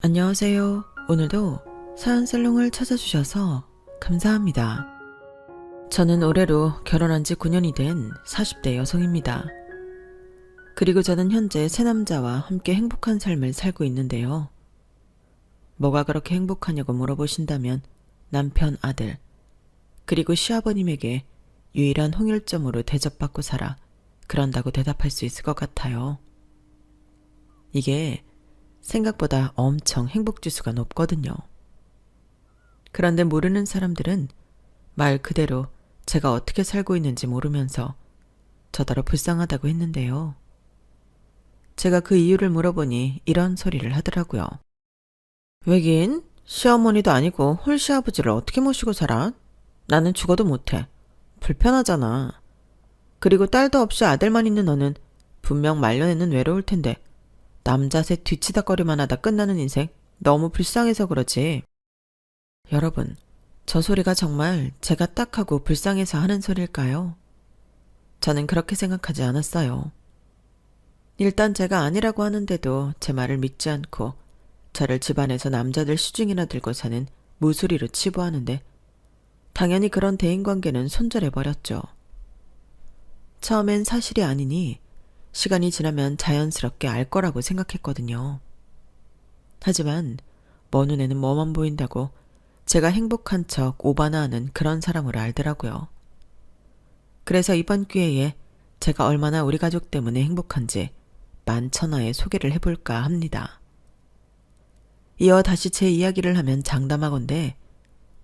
안녕하세요. 오늘도 사연살롱을 찾아주셔서 감사합니다. 저는 올해로 결혼한 지 9년이 된 40대 여성입니다. 그리고 저는 현재 세 남자와 함께 행복한 삶을 살고 있는데요. 뭐가 그렇게 행복하냐고 물어보신다면 남편, 아들, 그리고 시아버님에게 유일한 홍일점으로 대접받고 살아 그런다고 대답할 수 있을 것 같아요. 이게 생각보다 엄청 행복지수가 높거든요. 그런데 모르는 사람들은 말 그대로 제가 어떻게 살고 있는지 모르면서 저더러 불쌍하다고 했는데요. 제가 그 이유를 물어보니 이런 소리를 하더라고요. 왜긴 시어머니도 아니고 홀시아버지를 어떻게 모시고 살아? 나는 죽어도 못해. 불편하잖아. 그리고 딸도 없이 아들만 있는 너는 분명 말년에는 외로울 텐데 남자 셋 뒤치다거리만 하다 끝나는 인생 너무 불쌍해서 그러지. 여러분, 저 소리가 정말 제가 딱 하고 불쌍해서 하는 소리일까요? 저는 그렇게 생각하지 않았어요. 일단 제가 아니라고 하는데도 제 말을 믿지 않고 저를 집안에서 남자들 시중이나 들고 사는 무수리로 치부하는데 당연히 그런 대인관계는 손절해버렸죠. 처음엔 사실이 아니니 시간이 지나면 자연스럽게 알 거라고 생각했거든요. 하지만 먼 눈에는 뭐만 보인다고 제가 행복한 척 오바나 하는 그런 사람으로 알더라고요. 그래서 이번 기회에 제가 얼마나 우리 가족 때문에 행복한지 만천하에 소개를 해볼까 합니다. 이어 다시 제 이야기를 하면 장담하건대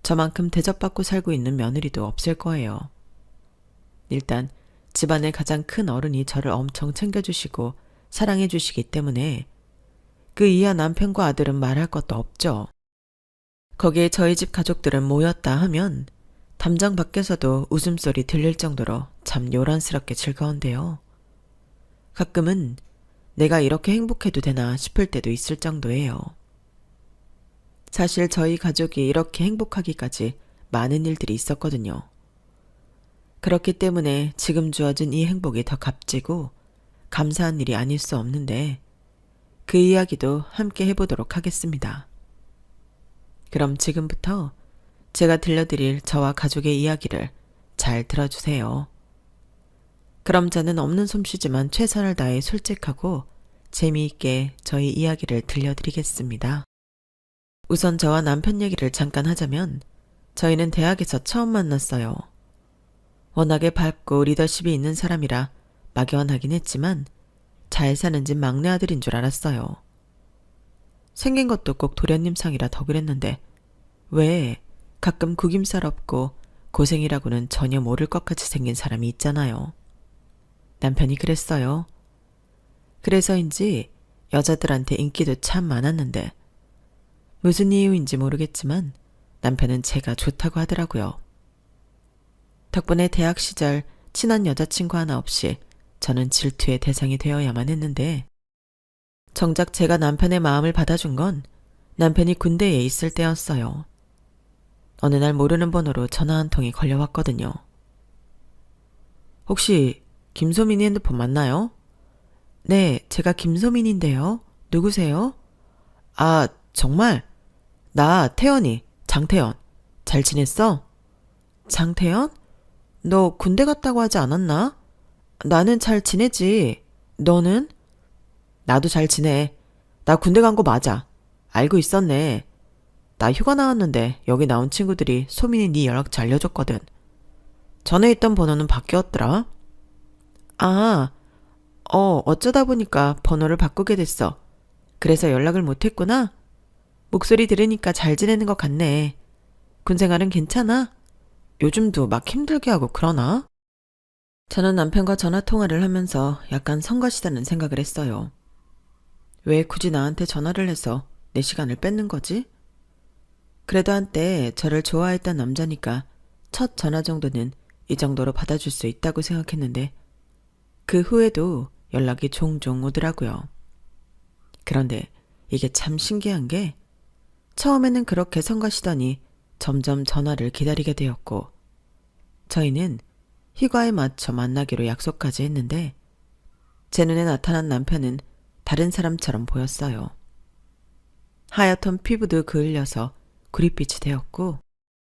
저만큼 대접받고 살고 있는 며느리도 없을 거예요. 일단 집안의 가장 큰 어른이 저를 엄청 챙겨주시고 사랑해주시기 때문에 그 이하 남편과 아들은 말할 것도 없죠. 거기에 저희 집 가족들은 모였다 하면 담장 밖에서도 웃음소리 들릴 정도로 참 요란스럽게 즐거운데요. 가끔은 내가 이렇게 행복해도 되나 싶을 때도 있을 정도예요. 사실 저희 가족이 이렇게 행복하기까지 많은 일들이 있었거든요. 그렇기 때문에 지금 주어진 이 행복이 더 값지고 감사한 일이 아닐 수 없는데 그 이야기도 함께 해보도록 하겠습니다. 그럼 지금부터 제가 들려드릴 저와 가족의 이야기를 잘 들어주세요. 그럼 저는 없는 솜씨지만 최선을 다해 솔직하고 재미있게 저희 이야기를 들려드리겠습니다. 우선 저와 남편 얘기를 잠깐 하자면 저희는 대학에서 처음 만났어요. 워낙에 밝고 리더십이 있는 사람이라 막연하긴 했지만 잘 사는 집 막내 아들인 줄 알았어요. 생긴 것도 꼭 도련님 상이라 더 그랬는데 왜 가끔 구김살 없고 고생이라고는 전혀 모를 것 같이 생긴 사람이 있잖아요. 남편이 그랬어요. 그래서인지 여자들한테 인기도 참 많았는데 무슨 이유인지 모르겠지만 남편은 제가 좋다고 하더라고요. 덕분에 대학 시절 친한 여자친구 하나 없이 저는 질투의 대상이 되어야만 했는데 정작 제가 남편의 마음을 받아준 건 남편이 군대에 있을 때였어요. 어느 날 모르는 번호로 전화 한 통이 걸려왔거든요. 혹시 김소민이 핸드폰 맞나요? 네, 제가 김소민인데요. 누구세요? 아, 정말? 나 태연이, 장태연. 잘 지냈어? 장태연? 너 군대 갔다고 하지 않았나? 나는 잘 지내지. 너는? 나도 잘 지내. 나 군대 간 거 맞아. 알고 있었네. 나 휴가 나왔는데 여기 나온 친구들이 소민이 네 연락처 알려줬거든. 전에 있던 번호는 바뀌었더라. 아, 어쩌다 보니까 번호를 바꾸게 됐어. 그래서 연락을 못했구나. 목소리 들으니까 잘 지내는 것 같네. 군 생활은 괜찮아? 요즘도 막 힘들게 하고 그러나? 저는 남편과 전화통화를 하면서 약간 성가시다는 생각을 했어요. 왜 굳이 나한테 전화를 해서 내 시간을 뺏는 거지? 그래도 한때 저를 좋아했던 남자니까 첫 전화 정도는 이 정도로 받아줄 수 있다고 생각했는데 그 후에도 연락이 종종 오더라고요. 그런데 이게 참 신기한 게 처음에는 그렇게 성가시더니 점점 전화를 기다리게 되었고 저희는 휴가에 맞춰 만나기로 약속까지 했는데 제 눈에 나타난 남편은 다른 사람처럼 보였어요. 하얗던 피부도 그을려서 구릿빛이 되었고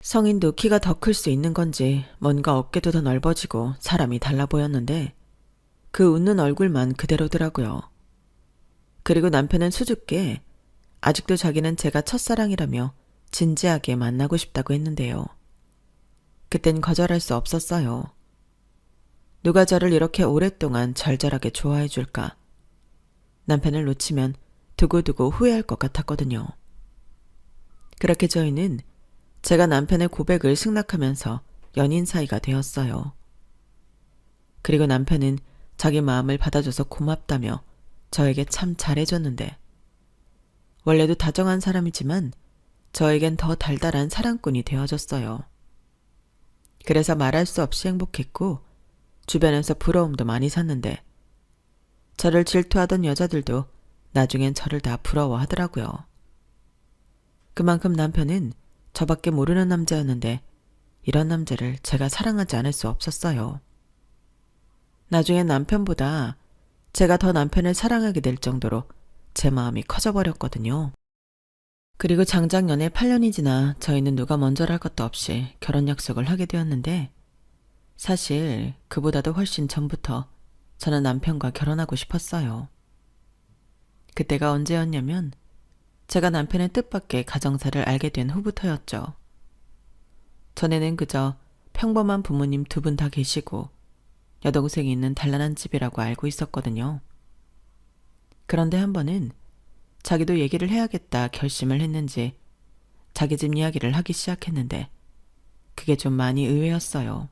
성인도 키가 더 클 수 있는 건지 뭔가 어깨도 더 넓어지고 사람이 달라 보였는데 그 웃는 얼굴만 그대로더라고요. 그리고 남편은 수줍게 아직도 자기는 제가 첫사랑이라며 진지하게 만나고 싶다고 했는데요. 그땐 거절할 수 없었어요. 누가 저를 이렇게 오랫동안 절절하게 좋아해 줄까? 남편을 놓치면 두고두고 후회할 것 같았거든요. 그렇게 저희는 제가 남편의 고백을 승낙하면서 연인 사이가 되었어요. 그리고 남편은 자기 마음을 받아줘서 고맙다며 저에게 참 잘해줬는데 원래도 다정한 사람이지만 저에겐 더 달달한 사랑꾼이 되어줬어요. 그래서 말할 수 없이 행복했고 주변에서 부러움도 많이 샀는데 저를 질투하던 여자들도 나중엔 저를 다 부러워하더라고요. 그만큼 남편은 저밖에 모르는 남자였는데 이런 남자를 제가 사랑하지 않을 수 없었어요. 나중엔 남편보다 제가 더 남편을 사랑하게 될 정도로 제 마음이 커져버렸거든요. 그리고 장작 연애 8년이 지나 저희는 누가 먼저랄 것도 없이 결혼 약속을 하게 되었는데 사실 그보다도 훨씬 전부터 저는 남편과 결혼하고 싶었어요. 그때가 언제였냐면 제가 남편의 뜻밖의 가정사를 알게 된 후부터였죠. 전에는 그저 평범한 부모님 두 분 다 계시고 여동생이 있는 단란한 집이라고 알고 있었거든요. 그런데 한 번은 자기도 얘기를 해야겠다 결심을 했는지 자기 집 이야기를 하기 시작했는데 그게 좀 많이 의외였어요.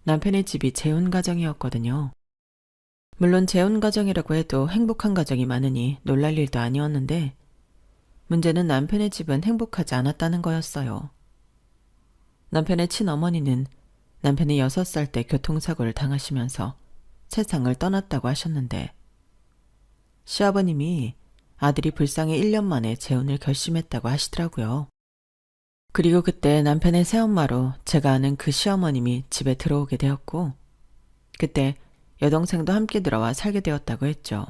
남편의 집이 재혼 가정이었거든요. 물론 재혼 가정이라고 해도 행복한 가정이 많으니 놀랄 일도 아니었는데 문제는 남편의 집은 행복하지 않았다는 거였어요. 남편의 친어머니는 남편이 6살 때 교통사고를 당하시면서 세상을 떠났다고 하셨는데 시아버님이 아들이 불쌍히 1년 만에 재혼을 결심했다고 하시더라고요. 그리고 그때 남편의 새엄마로 제가 아는 그 시어머님이 집에 들어오게 되었고 그때 여동생도 함께 들어와 살게 되었다고 했죠.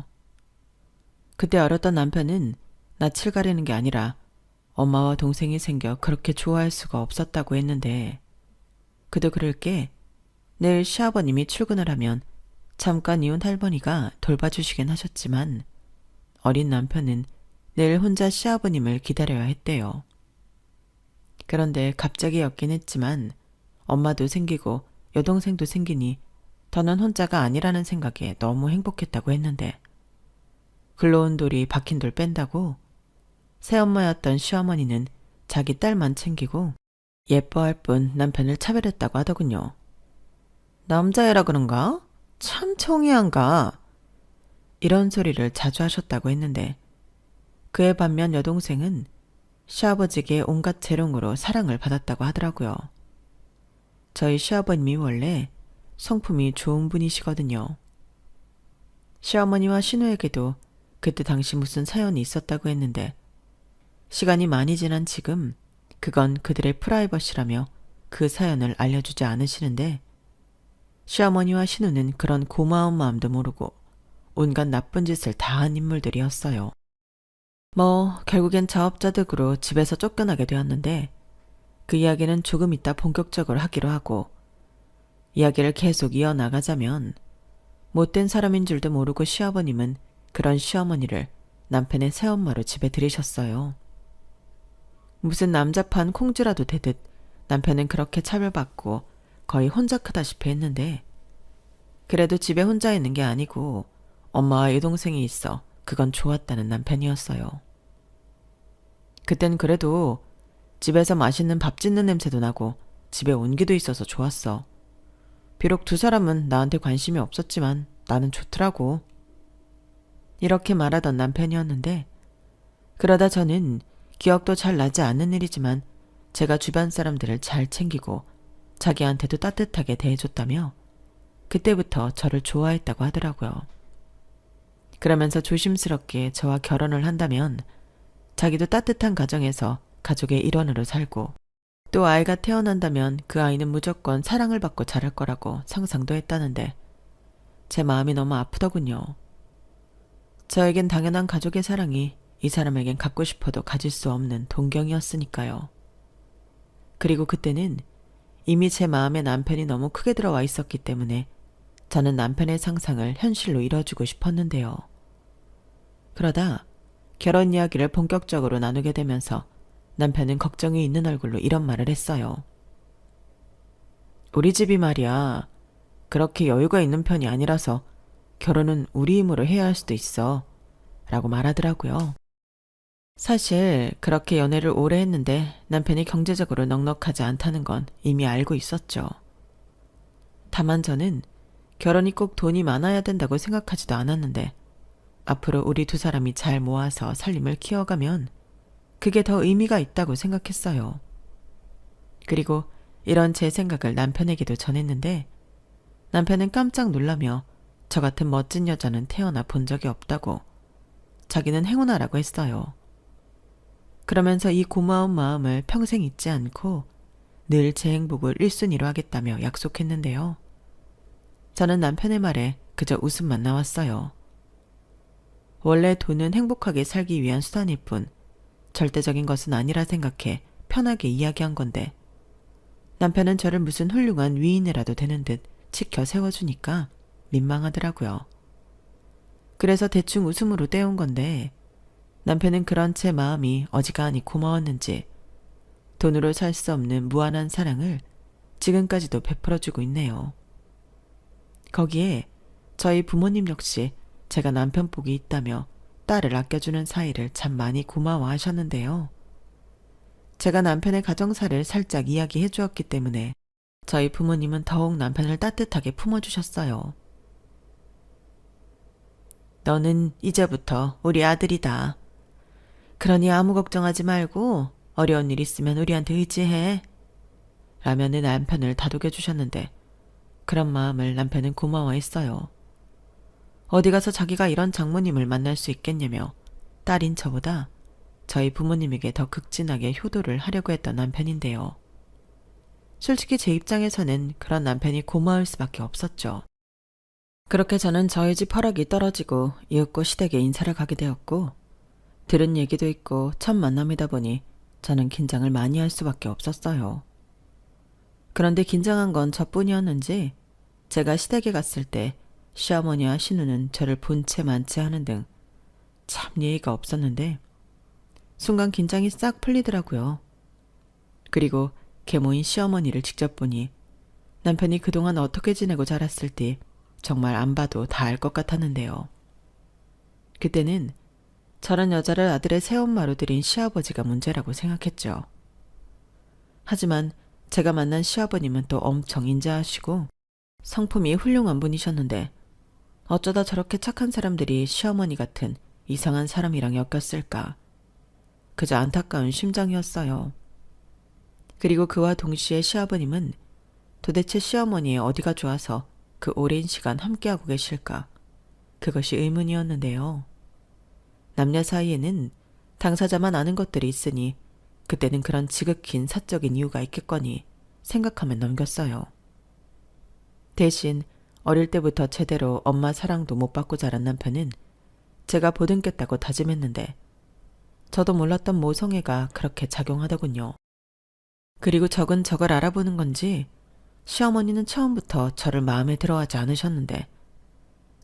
그때 어렸던 남편은 낯을 가리는 게 아니라 엄마와 동생이 생겨 그렇게 좋아할 수가 없었다고 했는데 그도 그럴 게 내일 시아버님이 출근을 하면 잠깐 이혼 할머니가 돌봐주시긴 하셨지만 어린 남편은 내일 혼자 시아버님을 기다려야 했대요. 그런데 갑자기 였긴 했지만 엄마도 생기고 여동생도 생기니 더는 혼자가 아니라는 생각에 너무 행복했다고 했는데 굴러온 돌이 박힌 돌 뺀다고 새엄마였던 시어머니는 자기 딸만 챙기고 예뻐할 뿐 남편을 차별했다고 하더군요. 남자애라 그런가? 참 청이한가? 이런 소리를 자주 하셨다고 했는데 그에 반면 여동생은 시아버지에게 온갖 재롱으로 사랑을 받았다고 하더라고요. 저희 시아버님이 원래 성품이 좋은 분이시거든요. 시어머니와 신우에게도 그때 당시 무슨 사연이 있었다고 했는데 시간이 많이 지난 지금 그건 그들의 프라이버시라며 그 사연을 알려주지 않으시는데 시어머니와 신우는 그런 고마운 마음도 모르고 온갖 나쁜 짓을 다 한 인물들이었어요. 결국엔 자업자득으로 집에서 쫓겨나게 되었는데 그 이야기는 조금 이따 본격적으로 하기로 하고 이야기를 계속 이어나가자면 못된 사람인 줄도 모르고 시아버님은 그런 시어머니를 남편의 새엄마로 집에 들이셨어요. 무슨 남자판 콩쥐라도 되듯 남편은 그렇게 차별받고 거의 혼자 크다시피 했는데 그래도 집에 혼자 있는 게 아니고 엄마와 여동생이 있어 그건 좋았다는 남편이었어요. 그땐 그래도 집에서 맛있는 밥 짓는 냄새도 나고 집에 온기도 있어서 좋았어. 비록 두 사람은 나한테 관심이 없었지만 나는 좋더라고. 이렇게 말하던 남편이었는데 그러다 저는 기억도 잘 나지 않는 일이지만 제가 주변 사람들을 잘 챙기고 자기한테도 따뜻하게 대해줬다며 그때부터 저를 좋아했다고 하더라고요. 그러면서 조심스럽게 저와 결혼을 한다면 자기도 따뜻한 가정에서 가족의 일원으로 살고 또 아이가 태어난다면 그 아이는 무조건 사랑을 받고 자랄 거라고 상상도 했다는데 제 마음이 너무 아프더군요. 저에겐 당연한 가족의 사랑이 이 사람에겐 갖고 싶어도 가질 수 없는 동경이었으니까요. 그리고 그때는 이미 제 마음에 남편이 너무 크게 들어와 있었기 때문에 저는 남편의 상상을 현실로 이뤄주고 싶었는데요. 그러다 결혼 이야기를 본격적으로 나누게 되면서 남편은 걱정이 있는 얼굴로 이런 말을 했어요. 우리 집이 말이야, 그렇게 여유가 있는 편이 아니라서 결혼은 우리 힘으로 해야 할 수도 있어. 라고 말하더라고요. 사실 그렇게 연애를 오래 했는데 남편이 경제적으로 넉넉하지 않다는 건 이미 알고 있었죠. 다만 저는 결혼이 꼭 돈이 많아야 된다고 생각하지도 않았는데 앞으로 우리 두 사람이 잘 모아서 살림을 키워가면 그게 더 의미가 있다고 생각했어요. 그리고 이런 제 생각을 남편에게도 전했는데 남편은 깜짝 놀라며 저 같은 멋진 여자는 태어나 본 적이 없다고, 자기는 행운아라고 했어요. 그러면서 이 고마운 마음을 평생 잊지 않고 늘 제 행복을 1순위로 하겠다며 약속했는데요. 저는 남편의 말에 그저 웃음만 나왔어요. 원래 돈은 행복하게 살기 위한 수단일 뿐 절대적인 것은 아니라 생각해 편하게 이야기한 건데 남편은 저를 무슨 훌륭한 위인이라도 되는 듯 치켜 세워주니까 민망하더라고요. 그래서 대충 웃음으로 떼온 건데 남편은 그런 제 마음이 어지간히 고마웠는지 돈으로 살 수 없는 무한한 사랑을 지금까지도 베풀어주고 있네요. 거기에 저희 부모님 역시 제가 남편 복이 있다며 딸을 아껴주는 사이를 참 많이 고마워하셨는데요. 제가 남편의 가정사를 살짝 이야기해 주었기 때문에 저희 부모님은 더욱 남편을 따뜻하게 품어주셨어요. 너는 이제부터 우리 아들이다. 그러니 아무 걱정하지 말고 어려운 일 있으면 우리한테 의지해. 라면은 남편을 다독여 주셨는데 그런 마음을 남편은 고마워했어요. 어디 가서 자기가 이런 장모님을 만날 수 있겠냐며 딸인 저보다 저희 부모님에게 더 극진하게 효도를 하려고 했던 남편인데요. 솔직히 제 입장에서는 그런 남편이 고마울 수밖에 없었죠. 그렇게 저는 저희 집 허락이 떨어지고 이윽고 시댁에 인사를 가게 되었고 들은 얘기도 있고 첫 만남이다 보니 저는 긴장을 많이 할 수밖에 없었어요. 그런데 긴장한 건 저뿐이었는지 제가 시댁에 갔을 때 시어머니와 신우는 저를 본체 만체 하는 등 참 예의가 없었는데 순간 긴장이 싹 풀리더라고요. 그리고 계모인 시어머니를 직접 보니 남편이 그동안 어떻게 지내고 자랐을지 정말 안 봐도 다 알 것 같았는데요. 그때는 저런 여자를 아들의 새엄마로 들인 시아버지가 문제라고 생각했죠. 하지만 제가 만난 시아버님은 또 엄청 인자하시고 성품이 훌륭한 분이셨는데 어쩌다 저렇게 착한 사람들이 시어머니 같은 이상한 사람이랑 엮였을까. 그저 안타까운 심정이었어요. 그리고 그와 동시에 시아버님은 도대체 시어머니의 어디가 좋아서 그 오랜 시간 함께하고 계실까. 그것이 의문이었는데요. 남녀 사이에는 당사자만 아는 것들이 있으니 그때는 그런 지극히 사적인 이유가 있겠거니 생각하면 넘겼어요. 대신 어릴 때부터 제대로 엄마 사랑도 못 받고 자란 남편은 제가 보듬겠다고 다짐했는데 저도 몰랐던 모성애가 그렇게 작용하더군요. 그리고 적은 저걸 알아보는 건지 시어머니는 처음부터 저를 마음에 들어하지 않으셨는데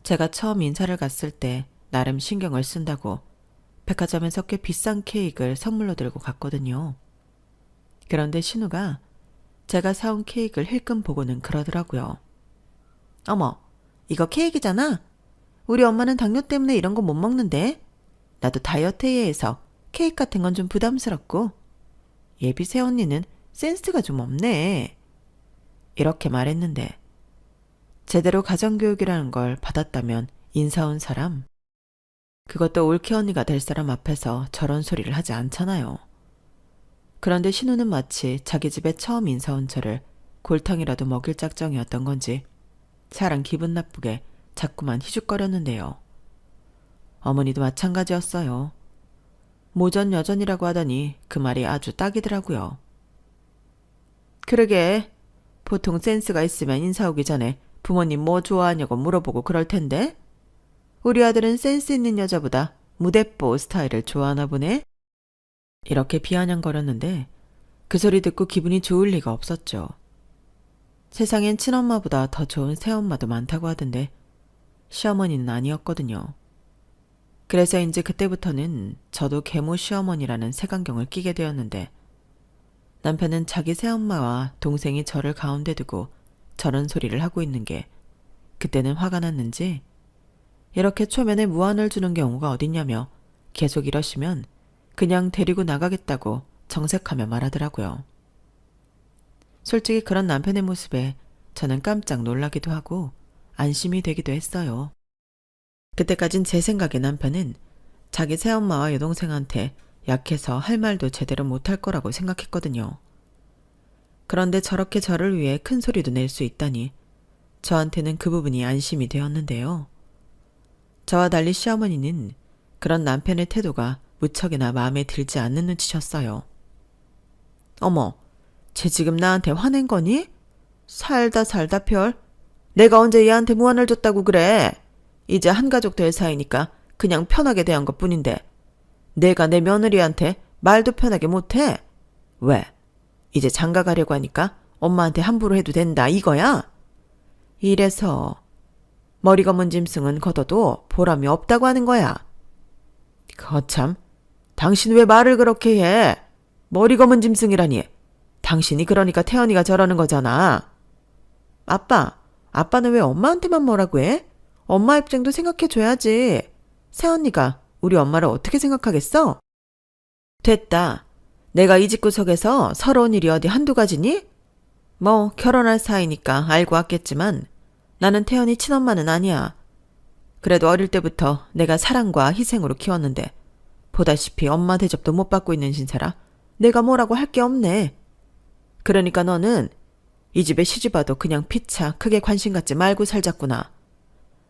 제가 처음 인사를 갔을 때 나름 신경을 쓴다고 백화점에서 꽤 비싼 케이크를 선물로 들고 갔거든요. 그런데 신우가 제가 사온 케이크를 힐끔 보고는 그러더라고요. 어머, 이거 케이크잖아? 우리 엄마는 당뇨 때문에 이런 거 못 먹는데? 나도 다이어트에 해서 케이크 같은 건 좀 부담스럽고 예비 새언니는 센스가 좀 없네. 이렇게 말했는데 제대로 가정교육이라는 걸 받았다면 인사 온 사람, 그것도 올케 언니가 될 사람 앞에서 저런 소리를 하지 않잖아요. 그런데 신우는 마치 자기 집에 처음 인사 온 저를 골탕이라도 먹일 작정이었던 건지 사람 기분 나쁘게 자꾸만 희죽거렸는데요. 어머니도 마찬가지였어요. 모전 여전이라고 하더니 그 말이 아주 딱이더라고요. 그러게, 보통 센스가 있으면 인사 오기 전에 부모님 뭐 좋아하냐고 물어보고 그럴 텐데 우리 아들은 센스 있는 여자보다 무대뽀 스타일을 좋아하나 보네? 이렇게 비아냥거렸는데 그 소리 듣고 기분이 좋을 리가 없었죠. 세상엔 친엄마보다 더 좋은 새엄마도 많다고 하던데 시어머니는 아니었거든요. 그래서인지 그때부터는 저도 계모 시어머니라는 색안경을 끼게 되었는데 남편은 자기 새엄마와 동생이 저를 가운데 두고 저런 소리를 하고 있는 게 그때는 화가 났는지 이렇게 초면에 무안을 주는 경우가 어딨냐며 계속 이러시면 그냥 데리고 나가겠다고 정색하며 말하더라고요. 솔직히 그런 남편의 모습에 저는 깜짝 놀라기도 하고 안심이 되기도 했어요. 그때까진 제 생각에 남편은 자기 새엄마와 여동생한테 약해서 할 말도 제대로 못할 거라고 생각했거든요. 그런데 저렇게 저를 위해 큰 소리도 낼 수 있다니 저한테는 그 부분이 안심이 되었는데요. 저와 달리 시어머니는 그런 남편의 태도가 무척이나 마음에 들지 않는 눈치셨어요. 어머, 쟤 지금 나한테 화낸 거니? 살다 별. 내가 언제 얘한테 무안을 줬다고 그래. 이제 한가족 될 사이니까 그냥 편하게 대한 것뿐인데 내가 내 며느리한테 말도 편하게 못해? 왜? 이제 장가 가려고 하니까 엄마한테 함부로 해도 된다 이거야? 이래서 머리 검은 짐승은 걷어도 보람이 없다고 하는 거야. 거참, 당신 왜 말을 그렇게 해? 머리 검은 짐승이라니. 당신이 그러니까 태연이가 저러는 거잖아. 아빠는 왜 엄마한테만 뭐라고 해? 엄마 입장도 생각해줘야지. 새언니가 우리 엄마를 어떻게 생각하겠어? 됐다. 내가 이 집구석에서 서러운 일이 어디 한두 가지니? 뭐 결혼할 사이니까 알고 왔겠지만 나는 태연이 친엄마는 아니야. 그래도 어릴 때부터 내가 사랑과 희생으로 키웠는데 보다시피 엄마 대접도 못 받고 있는 신세라 내가 뭐라고 할 게 없네. 그러니까 너는 이 집에 시집 와도 그냥 피차 크게 관심 갖지 말고 살자꾸나.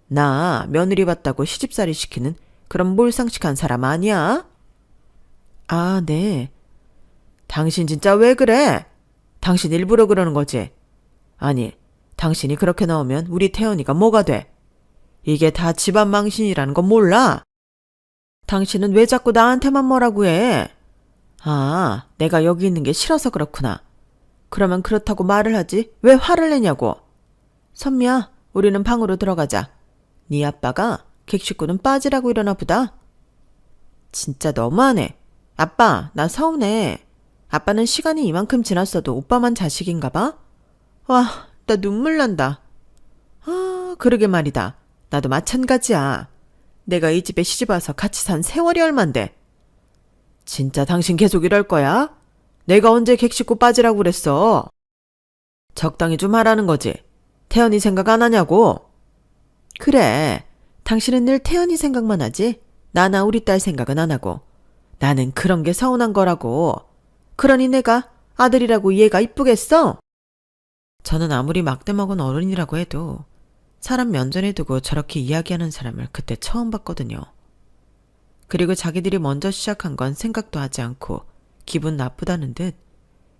나 며느리 봤다고 시집살이 시키는 그런 몰상식한 사람 아니야? 아, 네. 당신 진짜 왜 그래? 당신 일부러 그러는 거지? 아니, 당신이 그렇게 나오면 우리 태연이가 뭐가 돼? 이게 다 집안 망신이라는 건 몰라? 당신은 왜 자꾸 나한테만 뭐라고 해? 아, 내가 여기 있는 게 싫어서 그렇구나. 그러면 그렇다고 말을 하지 왜 화를 내냐고. 선미야, 우리는 방으로 들어가자. 네 아빠가 객식구는 빠지라고 이러나 보다. 진짜 너무하네. 아빠, 나 서운해. 아빠는 시간이 이만큼 지났어도 오빠만 자식인가 봐? 와, 나 눈물 난다. 아, 그러게 말이다. 나도 마찬가지야. 내가 이 집에 시집와서 같이 산 세월이 얼만데. 진짜 당신 계속 이럴 거야? 내가 언제 객식구 빠지라고 그랬어? 적당히 좀 하라는 거지. 태연이 생각 안 하냐고. 그래. 당신은 늘 태연이 생각만 하지. 나나 우리 딸 생각은 안 하고. 나는 그런 게 서운한 거라고. 그러니 내가 아들이라고 얘가 이쁘겠어? 저는 아무리 막대 먹은 어른이라고 해도 사람 면전에 두고 저렇게 이야기하는 사람을 그때 처음 봤거든요. 그리고 자기들이 먼저 시작한 건 생각도 하지 않고 기분 나쁘다는 듯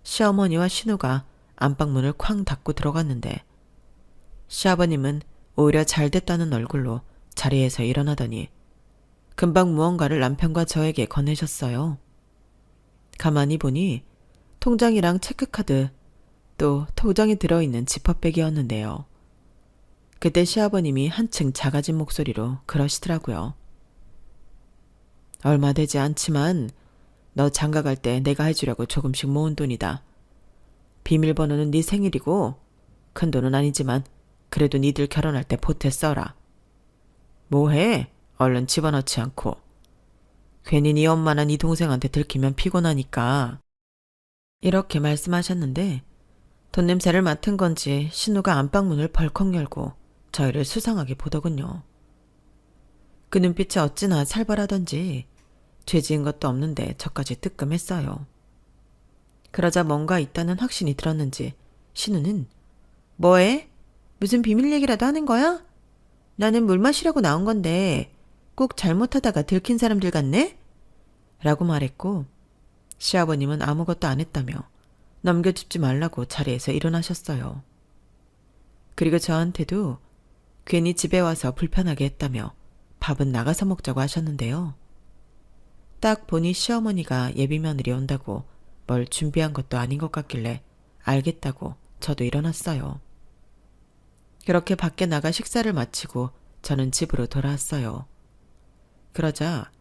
시어머니와 신우가 안방문을 쾅 닫고 들어갔는데 시아버님은 오히려 잘됐다는 얼굴로 자리에서 일어나더니 금방 무언가를 남편과 저에게 건네셨어요. 가만히 보니 통장이랑 체크카드 또 도장이 들어있는 지퍼백이었는데요. 그때 시아버님이 한층 작아진 목소리로 그러시더라고요. 얼마 되지 않지만 너 장가 갈 때 내가 해주려고 조금씩 모은 돈이다. 비밀번호는 네 생일이고 큰 돈은 아니지만 그래도 니들 결혼할 때 보태 써라. 뭐해? 얼른 집어넣지 않고. 괜히 네 엄마나 네 동생한테 들키면 피곤하니까. 이렇게 말씀하셨는데 돈 냄새를 맡은 건지 신우가 안방문을 벌컥 열고 저희를 수상하게 보더군요. 그 눈빛이 어찌나 살벌하던지 죄 지은 것도 없는데 저까지 뜨끔했어요. 그러자 뭔가 있다는 확신이 들었는지 신우는 뭐해? 무슨 비밀 얘기라도 하는 거야? 나는 물 마시려고 나온 건데 꼭 잘못하다가 들킨 사람들 같네? 라고 말했고 시아버님은 아무것도 안 했다며 넘겨짚지 말라고 자리에서 일어나셨어요. 그리고 저한테도 괜히 집에 와서 불편하게 했다며 밥은 나가서 먹자고 하셨는데요. 딱 보니 시어머니가 예비 며느리 온다고 뭘 준비한 것도 아닌 것 같길래 알겠다고 저도 일어났어요. 그렇게 밖에 나가 식사를 마치고 저는 집으로 돌아왔어요. 그러자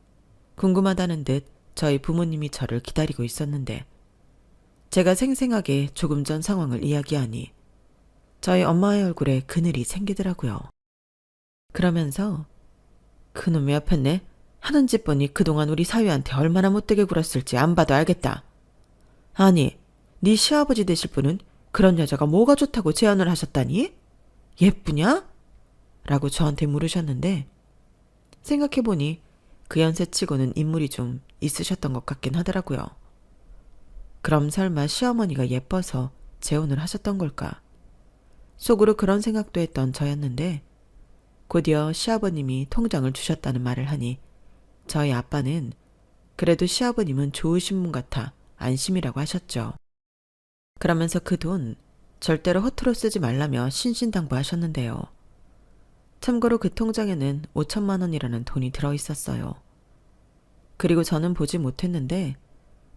궁금하다는 듯 저희 부모님이 저를 기다리고 있었는데 제가 생생하게 조금 전 상황을 이야기하니 저희 엄마의 얼굴에 그늘이 생기더라고요. 그러면서 그놈이 옆했네. 하는 짓 보니 그동안 우리 사위한테 얼마나 못되게 굴었을지 안 봐도 알겠다. 아니, 네 시아버지 되실 분은 그런 여자가 뭐가 좋다고 제안을 하셨다니? 예쁘냐? 라고 저한테 물으셨는데 생각해보니 그 연세치고는 인물이 좀 있으셨던 것 같긴 하더라고요. 그럼 설마 시어머니가 예뻐서 재혼을 하셨던 걸까? 속으로 그런 생각도 했던 저였는데 곧이어 시아버님이 통장을 주셨다는 말을 하니 저희 아빠는 그래도 시아버님은 좋으신 분 같아 안심이라고 하셨죠. 그러면서 그 돈 절대로 허투루 쓰지 말라며 신신당부하셨는데요. 참고로 그 통장에는 5천만 원이라는 돈이 들어있었어요. 그리고 저는 보지 못했는데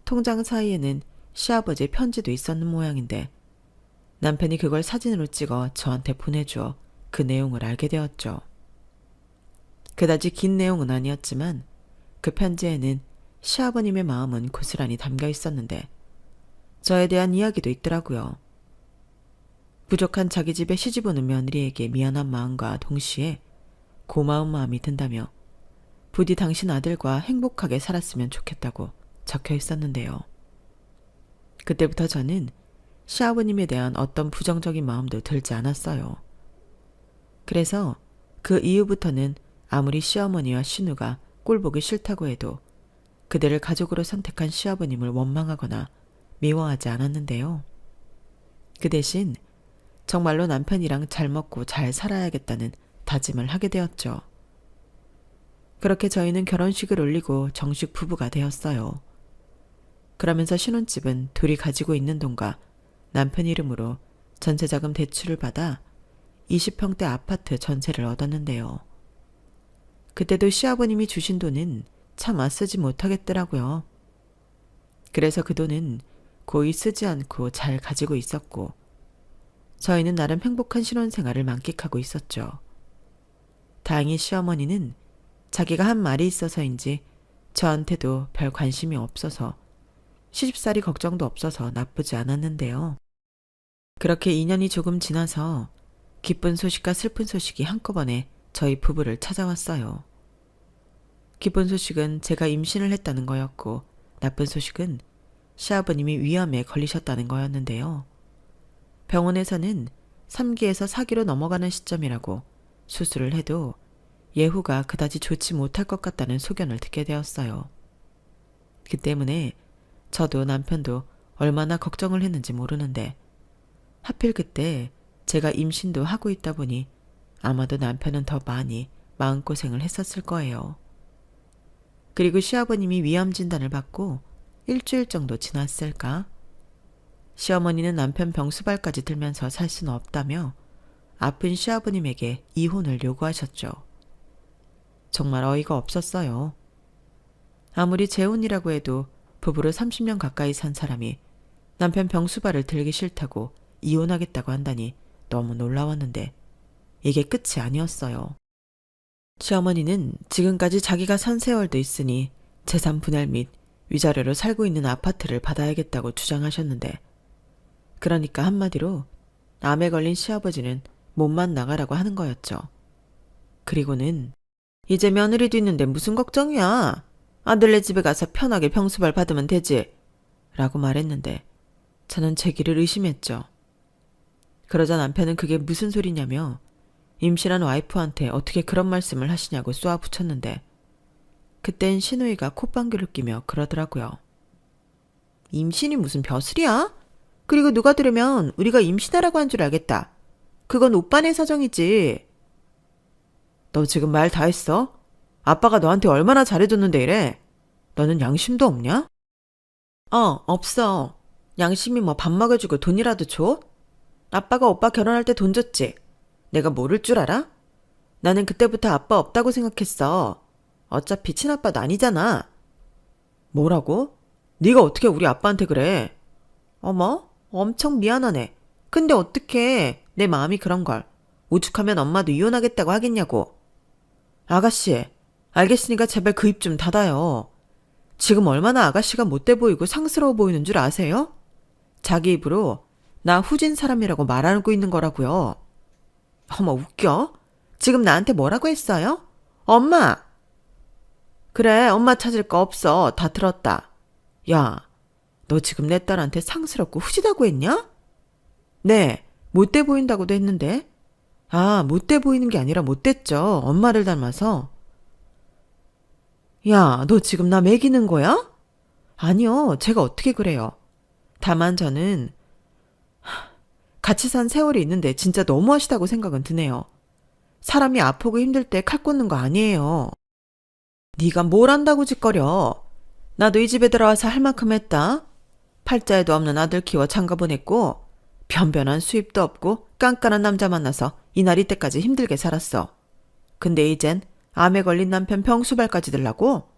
통장 사이에는 시아버지의 편지도 있었는 모양인데 남편이 그걸 사진으로 찍어 저한테 보내주어 그 내용을 알게 되었죠. 그다지 긴 내용은 아니었지만 그 편지에는 시아버님의 마음은 고스란히 담겨 있었는데 저에 대한 이야기도 있더라고요. 부족한 자기 집에 시집오는 며느리에게 미안한 마음과 동시에 고마운 마음이 든다며 부디 당신 아들과 행복하게 살았으면 좋겠다고 적혀 있었는데요. 그때부터 저는 시아버님에 대한 어떤 부정적인 마음도 들지 않았어요. 그래서 그 이후부터는 아무리 시어머니와 신우가 꼴보기 싫다고 해도 그들을 가족으로 선택한 시아버님을 원망하거나 미워하지 않았는데요. 그 대신 정말로 남편이랑 잘 먹고 잘 살아야겠다는 다짐을 하게 되었죠. 그렇게 저희는 결혼식을 올리고 정식 부부가 되었어요. 그러면서 신혼집은 둘이 가지고 있는 돈과 남편 이름으로 전세자금 대출을 받아 20평대 아파트 전세를 얻었는데요. 그때도 시아버님이 주신 돈은 차마 쓰지 못하겠더라고요. 그래서 그 돈은 고이 쓰지 않고 잘 가지고 있었고 저희는 나름 행복한 신혼생활을 만끽하고 있었죠. 다행히 시어머니는 자기가 한 말이 있어서인지 저한테도 별 관심이 없어서 시집살이 걱정도 없어서 나쁘지 않았는데요. 그렇게 2년이 조금 지나서 기쁜 소식과 슬픈 소식이 한꺼번에 저희 부부를 찾아왔어요. 기쁜 소식은 제가 임신을 했다는 거였고 나쁜 소식은 시아버님이 위암에 걸리셨다는 거였는데요. 병원에서는 3기에서 4기로 넘어가는 시점이라고 수술을 해도 예후가 그다지 좋지 못할 것 같다는 소견을 듣게 되었어요. 그 때문에 저도 남편도 얼마나 걱정을 했는지 모르는데 하필 그때 제가 임신도 하고 있다 보니 아마도 남편은 더 많이 마음고생을 했었을 거예요. 그리고 시아버님이 위암 진단을 받고 일주일 정도 지났을까? 시어머니는 남편 병수발까지 들면서 살 수는 없다며 아픈 시아버님에게 이혼을 요구하셨죠. 정말 어이가 없었어요. 아무리 재혼이라고 해도 부부로 30년 가까이 산 사람이 남편 병수발을 들기 싫다고 이혼하겠다고 한다니 너무 놀라웠는데 이게 끝이 아니었어요. 시어머니는 지금까지 자기가 산 세월도 있으니 재산 분할 및 위자료로 살고 있는 아파트를 받아야겠다고 주장하셨는데 그러니까 한마디로 암에 걸린 시아버지는 몸만 나가라고 하는 거였죠. 그리고는 이제 며느리도 있는데 무슨 걱정이야. 아들네 집에 가서 편하게 병수발 받으면 되지. 라고 말했는데 저는 제 길을 의심했죠. 그러자 남편은 그게 무슨 소리냐며 임신한 와이프한테 어떻게 그런 말씀을 하시냐고 쏘아붙였는데 그땐 신우이가 콧방귀를 끼며 그러더라고요. 임신이 무슨 벼슬이야? 그리고 누가 들으면 우리가 임신하라고 한 줄 알겠다. 그건 오빠네 사정이지. 너 지금 말 다 했어? 아빠가 너한테 얼마나 잘해줬는데 이래? 너는 양심도 없냐? 없어. 양심이 뭐 밥 먹여주고 돈이라도 줘? 아빠가 오빠 결혼할 때 돈 줬지. 내가 모를 줄 알아? 나는 그때부터 아빠 없다고 생각했어. 어차피 친아빠도 아니잖아. 뭐라고? 네가 어떻게 우리 아빠한테 그래? 어머, 엄청 미안하네. 근데 어떡해. 내 마음이 그런 걸. 오죽하면 엄마도 이혼하겠다고 하겠냐고. 아가씨, 알겠으니까 제발 그 입 좀 닫아요. 지금 얼마나 아가씨가 못돼 보이고 상스러워 보이는 줄 아세요? 자기 입으로 나 후진 사람이라고 말하고 있는 거라고요. 어머, 웃겨? 지금 나한테 뭐라고 했어요? 엄마! 그래, 엄마 찾을 거 없어. 다 들었다. 야, 너 지금 내 딸한테 상스럽고 후지다고 했냐? 네, 못돼 보인다고도 했는데. 아, 못돼 보이는 게 아니라 못됐죠. 엄마를 닮아서. 야, 너 지금 나 매기는 거야? 아니요, 제가 어떻게 그래요. 다만 저는 같이 산 세월이 있는데 진짜 너무하시다고 생각은 드네요. 사람이 아프고 힘들 때 칼 꽂는 거 아니에요. 네가 뭘 안다고 짓거려. 나도 이 집에 들어와서 할 만큼 했다. 팔자에도 없는 아들 키워 장가 보냈고 변변한 수입도 없고 깐깐한 남자 만나서 이날 이때까지 힘들게 살았어. 근데 이젠 암에 걸린 남편 병수발까지 들라고?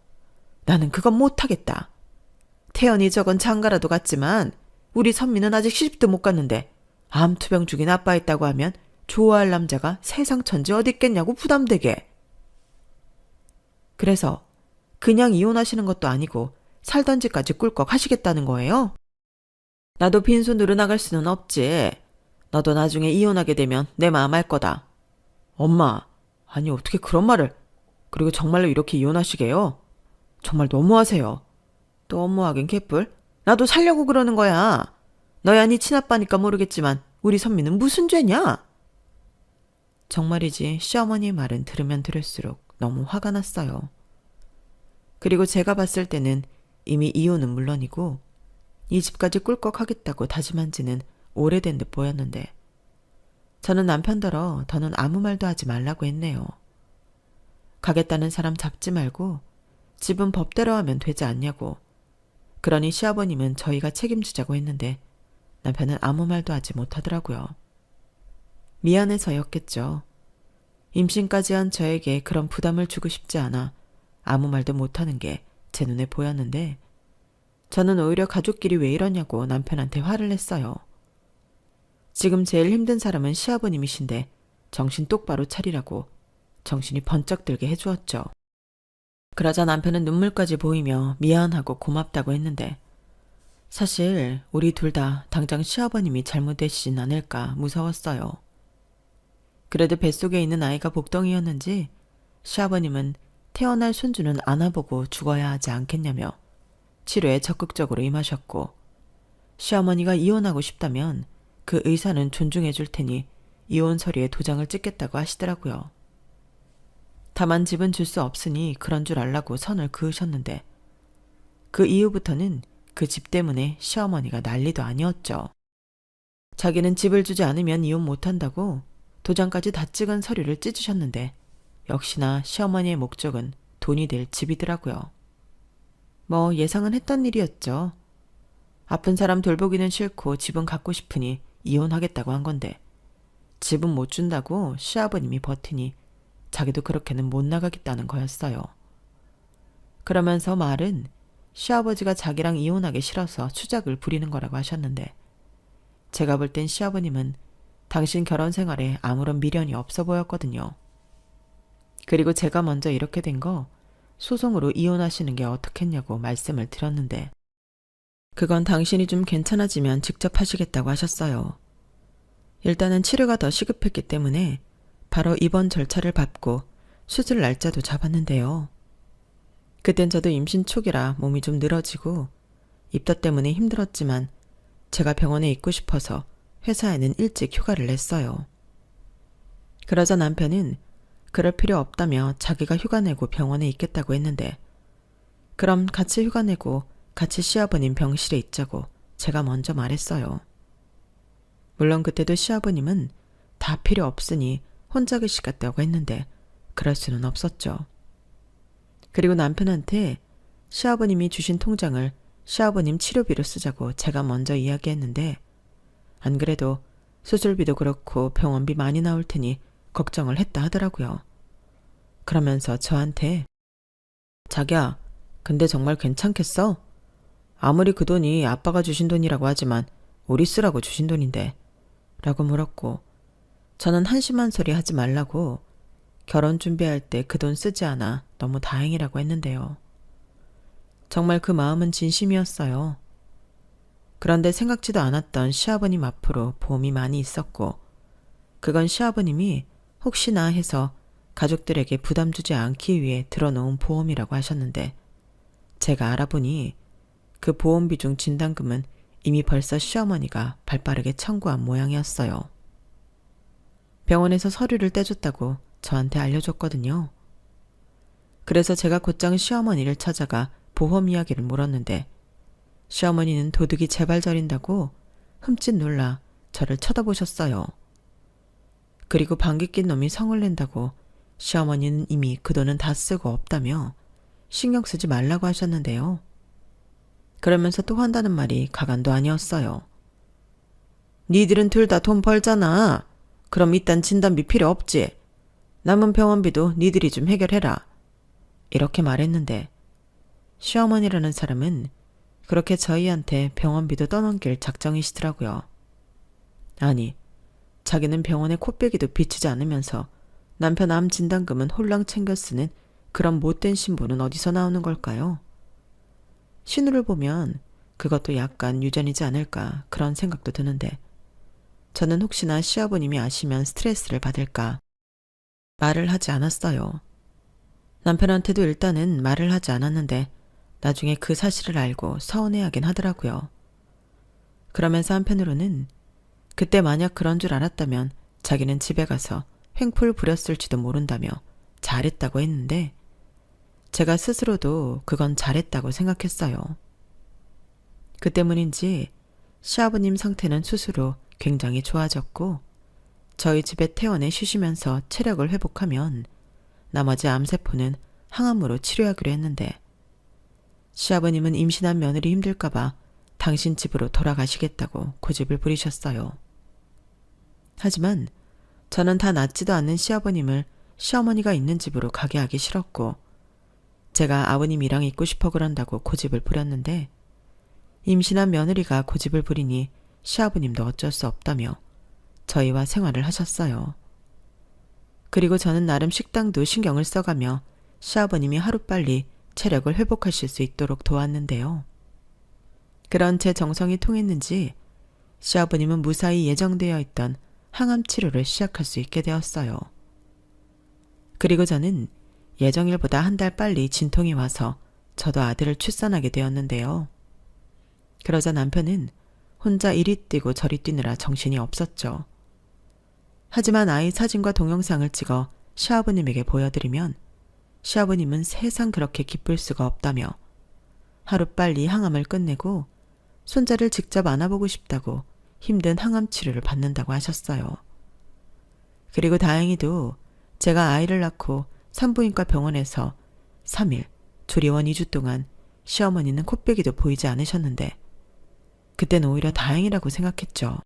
나는 그건 못하겠다. 태연이 저건 장가라도 갔지만 우리 선미는 아직 시집도 못 갔는데 암투병 중인 아빠 있다고 하면 좋아할 남자가 세상 천지 어디 있겠냐고 부담되게. 그래서 그냥 이혼하시는 것도 아니고 살던 집까지 꿀꺽 하시겠다는 거예요? 나도 빈손으로 나갈 수는 없지. 너도 나중에 이혼하게 되면 내 마음 알 거다. 엄마, 아니 어떻게 그런 말을. 그리고 정말로 이렇게 이혼하시게요? 정말 너무하세요. 너무하긴 개뿔. 나도 살려고 그러는 거야. 너야 네 친아빠니까 모르겠지만 우리 선미는 무슨 죄냐? 정말이지 시어머니의 말은 들으면 들을수록 너무 화가 났어요. 그리고 제가 봤을 때는 이미 이혼은 물론이고 이 집까지 꿀꺽 하겠다고 다짐한 지는 오래된 듯 보였는데 저는 남편더러 더는 아무 말도 하지 말라고 했네요. 가겠다는 사람 잡지 말고 집은 법대로 하면 되지 않냐고. 그러니 시아버님은 저희가 책임지자고 했는데 남편은 아무 말도 하지 못하더라고요. 미안해서였겠죠. 임신까지 한 저에게 그런 부담을 주고 싶지 않아 아무 말도 못하는 게 제 눈에 보였는데 저는 오히려 가족끼리 왜 이러냐고 남편한테 화를 냈어요. 지금 제일 힘든 사람은 시아버님이신데 정신 똑바로 차리라고 정신이 번쩍 들게 해주었죠. 그러자 남편은 눈물까지 보이며 미안하고 고맙다고 했는데 사실 우리 둘 다 당장 시아버님이 잘못되시진 않을까 무서웠어요. 그래도 뱃속에 있는 아이가 복덩이였는지 시아버님은 태어날 손주는 안아보고 죽어야 하지 않겠냐며 치료에 적극적으로 임하셨고 시어머니가 이혼하고 싶다면 그 의사는 존중해 줄 테니 이혼 서류에 도장을 찍겠다고 하시더라고요. 다만 집은 줄 수 없으니 그런 줄 알라고 선을 그으셨는데 그 이후부터는 그 집 때문에 시어머니가 난리도 아니었죠. 자기는 집을 주지 않으면 이혼 못한다고 도장까지 다 찍은 서류를 찢으셨는데 역시나 시어머니의 목적은 돈이 될 집이더라고요. 뭐 예상은 했던 일이었죠. 아픈 사람 돌보기는 싫고 집은 갖고 싶으니 이혼하겠다고 한 건데 집은 못 준다고 시아버님이 버티니 자기도 그렇게는 못 나가겠다는 거였어요. 그러면서 말은 시아버지가 자기랑 이혼하기 싫어서 추작을 부리는 거라고 하셨는데 제가 볼 땐 시아버님은 당신 결혼 생활에 아무런 미련이 없어 보였거든요. 그리고 제가 먼저 이렇게 된 거 소송으로 이혼하시는 게 어떻겠냐고 말씀을 드렸는데 그건 당신이 좀 괜찮아지면 직접 하시겠다고 하셨어요. 일단은 치료가 더 시급했기 때문에 바로 입원 절차를 밟고 수술 날짜도 잡았는데요. 그땐 저도 임신 초기라 몸이 좀 늘어지고 입덧 때문에 힘들었지만 제가 병원에 있고 싶어서 회사에는 일찍 휴가를 냈어요. 그러자 남편은 그럴 필요 없다며 자기가 휴가 내고 병원에 있겠다고 했는데 그럼 같이 휴가 내고 같이 시아버님 병실에 있자고 제가 먼저 말했어요. 물론 그때도 시아버님은 다 필요 없으니 혼자 계시겠다고 했는데 그럴 수는 없었죠. 그리고 남편한테 시아버님이 주신 통장을 시아버님 치료비로 쓰자고 제가 먼저 이야기했는데 안 그래도 수술비도 그렇고 병원비 많이 나올 테니 걱정을 했다 하더라고요. 그러면서 저한테 자기야, 근데 정말 괜찮겠어? 아무리 그 돈이 아빠가 주신 돈이라고 하지만 우리 쓰라고 주신 돈인데 라고 물었고 저는 한심한 소리 하지 말라고 결혼 준비할 때 그 돈 쓰지 않아 너무 다행이라고 했는데요. 정말 그 마음은 진심이었어요. 그런데 생각지도 않았던 시아버님 앞으로 보험이 많이 있었고 그건 시아버님이 혹시나 해서 가족들에게 부담 주지 않기 위해 들어놓은 보험이라고 하셨는데 제가 알아보니 그 보험비 중 진단금은 이미 벌써 시어머니가 발빠르게 청구한 모양이었어요. 병원에서 서류를 떼줬다고 저한테 알려줬거든요. 그래서 제가 곧장 시어머니를 찾아가 보험 이야기를 물었는데 시어머니는 도둑이 제발 저린다고 흠칫 놀라 저를 쳐다보셨어요. 그리고 방귀 낀 놈이 성을 낸다고 시어머니는 이미 그 돈은 다 쓰고 없다며 신경 쓰지 말라고 하셨는데요. 그러면서 또 한다는 말이 가관도 아니었어요. 니들은 둘 다 돈 벌잖아. 그럼 일단 진단비 필요 없지. 남은 병원비도 니들이 좀 해결해라. 이렇게 말했는데 시어머니라는 사람은 그렇게 저희한테 병원비도 떠넘길 작정이시더라고요. 아니, 자기는 병원에 코빼기도 비치지 않으면서 남편 암 진단금은 홀랑 챙겨 쓰는 그런 못된 신부는 어디서 나오는 걸까요? 신우를 보면 그것도 약간 유전이지 않을까 그런 생각도 드는데 저는 혹시나 시아버님이 아시면 스트레스를 받을까 말을 하지 않았어요. 남편한테도 일단은 말을 하지 않았는데 나중에 그 사실을 알고 서운해하긴 하더라고요. 그러면서 한편으로는 그때 만약 그런 줄 알았다면 자기는 집에 가서 횡포를 부렸을지도 모른다며 잘했다고 했는데 제가 스스로도 그건 잘했다고 생각했어요. 그 때문인지 시아버님 상태는 스스로 굉장히 좋아졌고 저희 집에 퇴원해 쉬시면서 체력을 회복하면 나머지 암세포는 항암으로 치료하기로 했는데 시아버님은 임신한 며느리 힘들까봐 당신 집으로 돌아가시겠다고 고집을 부리셨어요. 하지만 저는 다 낫지도 않는 시아버님을 시어머니가 있는 집으로 가게 하기 싫었고 제가 아버님이랑 있고 싶어 그런다고 고집을 부렸는데 임신한 며느리가 고집을 부리니 시아버님도 어쩔 수 없다며 저희와 생활을 하셨어요. 그리고 저는 나름 식당도 신경을 써가며 시아버님이 하루빨리 체력을 회복하실 수 있도록 도왔는데요. 그런 제 정성이 통했는지 시아버님은 무사히 예정되어 있던 항암 치료를 시작할 수 있게 되었어요. 그리고 저는 예정일보다 한 달 빨리 진통이 와서 저도 아들을 출산하게 되었는데요. 그러자 남편은 혼자 이리 뛰고 저리 뛰느라 정신이 없었죠. 하지만 아이 사진과 동영상을 찍어 시아버님에게 보여드리면 시아버님은 세상 그렇게 기쁠 수가 없다며 하루빨리 항암을 끝내고 손자를 직접 안아보고 싶다고 힘든 항암 치료를 받는다고 하셨어요. 그리고 다행히도 제가 아이를 낳고 산부인과 병원에서 3일, 조리원 2주 동안 시어머니는 코빼기도 보이지 않으셨는데 그땐 오히려 다행이라고 생각했죠.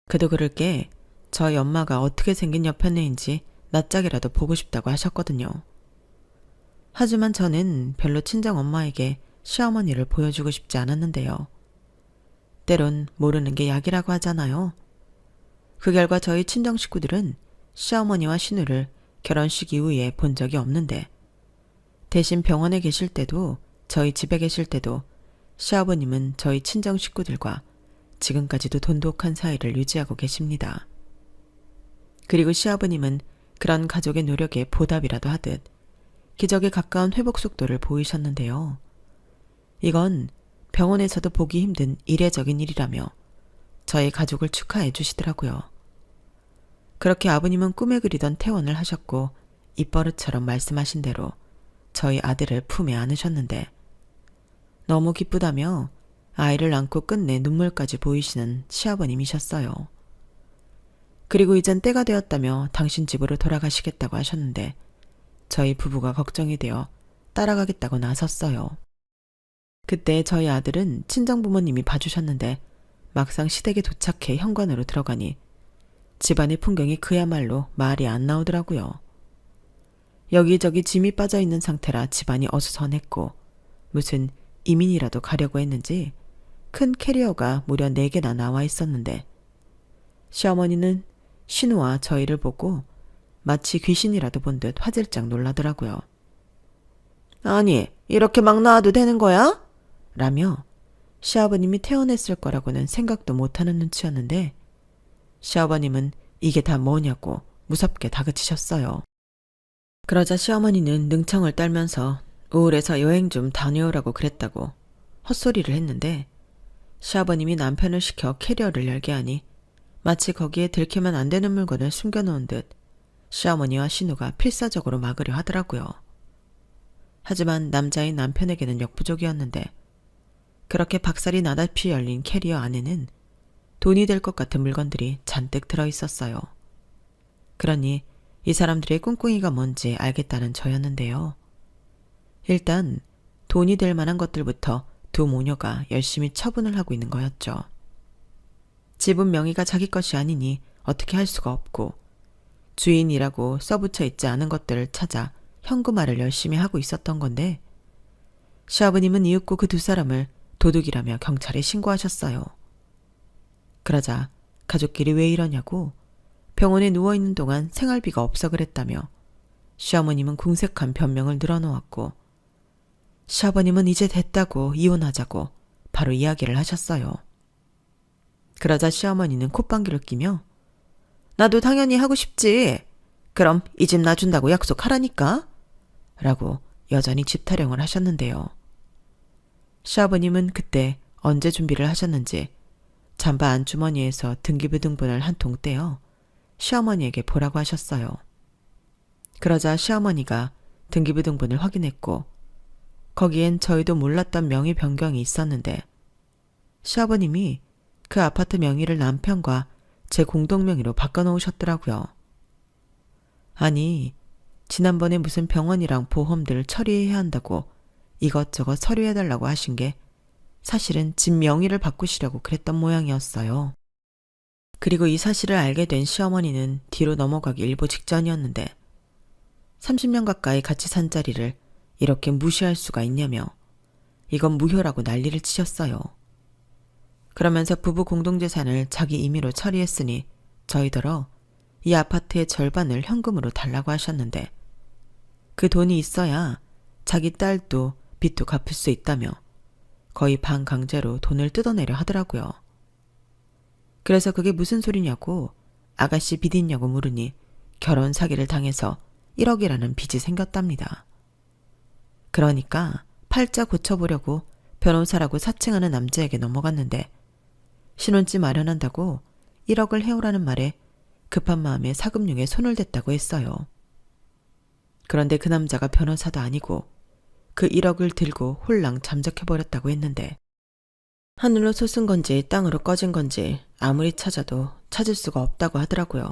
그도 그럴 게 저희 엄마가 어떻게 생긴 여편네인지 낯짝이라도 보고 싶다고 하셨거든요. 하지만 저는 별로 친정 엄마에게 시어머니를 보여주고 싶지 않았는데요. 때론 모르는 게 약이라고 하잖아요. 그 결과 저희 친정 식구들은 시어머니와 신우를 결혼식 이후에 본 적이 없는데 대신 병원에 계실 때도 저희 집에 계실 때도 시아버님은 저희 친정 식구들과 지금까지도 돈독한 사이를 유지하고 계십니다. 그리고 시아버님은 그런 가족의 노력에 보답이라도 하듯 기적에 가까운 회복 속도를 보이셨는데요. 이건 병원에서도 보기 힘든 이례적인 일이라며 저희 가족을 축하해 주시더라고요. 그렇게 아버님은 꿈에 그리던 퇴원을 하셨고 입버릇처럼 말씀하신 대로 저희 아들을 품에 안으셨는데 너무 기쁘다며 아이를 안고 끝내 눈물까지 보이시는 시아버님이셨어요. 그리고 이젠 때가 되었다며 당신 집으로 돌아가시겠다고 하셨는데 저희 부부가 걱정이 되어 따라가겠다고 나섰어요. 그때 저희 아들은 친정부모님이 봐주셨는데 막상 시댁에 도착해 현관으로 들어가니 집안의 풍경이 그야말로 말이 안 나오더라고요. 여기저기 짐이 빠져있는 상태라 집안이 어수선했고 무슨 이민이라도 가려고 했는지 큰 캐리어가 무려 4개나 나와 있었는데 시어머니는 신우와 저희를 보고 마치 귀신이라도 본 듯 화들짝 놀라더라고요. 아니, 이렇게 막 나와도 되는 거야? 라며 시아버님이 태어났을 거라고는 생각도 못하는 눈치였는데 시아버님은 이게 다 뭐냐고 무섭게 다그치셨어요. 그러자 시어머니는 능청을 떨면서 우울해서 여행 좀 다녀오라고 그랬다고 헛소리를 했는데 시아버님이 남편을 시켜 캐리어를 열게 하니 마치 거기에 들키면 안 되는 물건을 숨겨놓은 듯 시어머니와 신우가 필사적으로 막으려 하더라고요. 하지만 남자인 남편에게는 역부족이었는데 그렇게 박살이 나다피 열린 캐리어 안에는 돈이 될 것 같은 물건들이 잔뜩 들어있었어요. 그러니 이 사람들의 꿍꿍이가 뭔지 알겠다는 저였는데요. 일단 돈이 될 만한 것들부터 두 모녀가 열심히 처분을 하고 있는 거였죠. 집은 명의가 자기 것이 아니니 어떻게 할 수가 없고 주인이라고 써붙여 있지 않은 것들을 찾아 현금화를 열심히 하고 있었던 건데 시아버님은 이윽고 그 두 사람을 도둑이라며 경찰에 신고하셨어요. 그러자 가족끼리 왜 이러냐고 병원에 누워있는 동안 생활비가 없어 그랬다며 시어머님은 궁색한 변명을 늘어놓았고 시아버님은 이제 됐다고 이혼하자고 바로 이야기를 하셨어요. 그러자 시어머니는 콧방귀를 끼며 나도 당연히 하고 싶지. 그럼 이 집 놔준다고 약속하라니까. 라고 여전히 집 타령을 하셨는데요. 시아버님은 그때 언제 준비를 하셨는지 잠바 안주머니에서 등기부등본을 한 통 떼어 시어머니에게 보라고 하셨어요. 그러자 시어머니가 등기부등본을 확인했고 거기엔 저희도 몰랐던 명의 변경이 있었는데 시아버님이 그 아파트 명의를 남편과 제 공동명의로 바꿔놓으셨더라고요. 아니, 지난번에 무슨 병원이랑 보험들 처리해야 한다고 이것저것 서류해달라고 하신 게 사실은 집 명의를 바꾸시려고 그랬던 모양이었어요. 그리고 이 사실을 알게 된 시어머니는 뒤로 넘어가기 일보 직전이었는데 30년 가까이 같이 산 자리를 이렇게 무시할 수가 있냐며 이건 무효라고 난리를 치셨어요. 그러면서 부부 공동재산을 자기 임의로 처리했으니 저희더러 이 아파트의 절반을 현금으로 달라고 하셨는데 그 돈이 있어야 자기 딸도 빚도 갚을 수 있다며 거의 반강제로 돈을 뜯어내려 하더라고요. 그래서 그게 무슨 소리냐고 아가씨 빚 있냐고 물으니 결혼 사기를 당해서 1억이라는 빚이 생겼답니다. 그러니까 팔자 고쳐보려고 변호사라고 사칭하는 남자에게 넘어갔는데 신혼집 마련한다고 1억을 해오라는 말에 급한 마음에 사금융에 손을 댔다고 했어요. 그런데 그 남자가 변호사도 아니고 그 1억을 들고 홀랑 잠적해버렸다고 했는데 하늘로 솟은 건지 땅으로 꺼진 건지 아무리 찾아도 찾을 수가 없다고 하더라고요.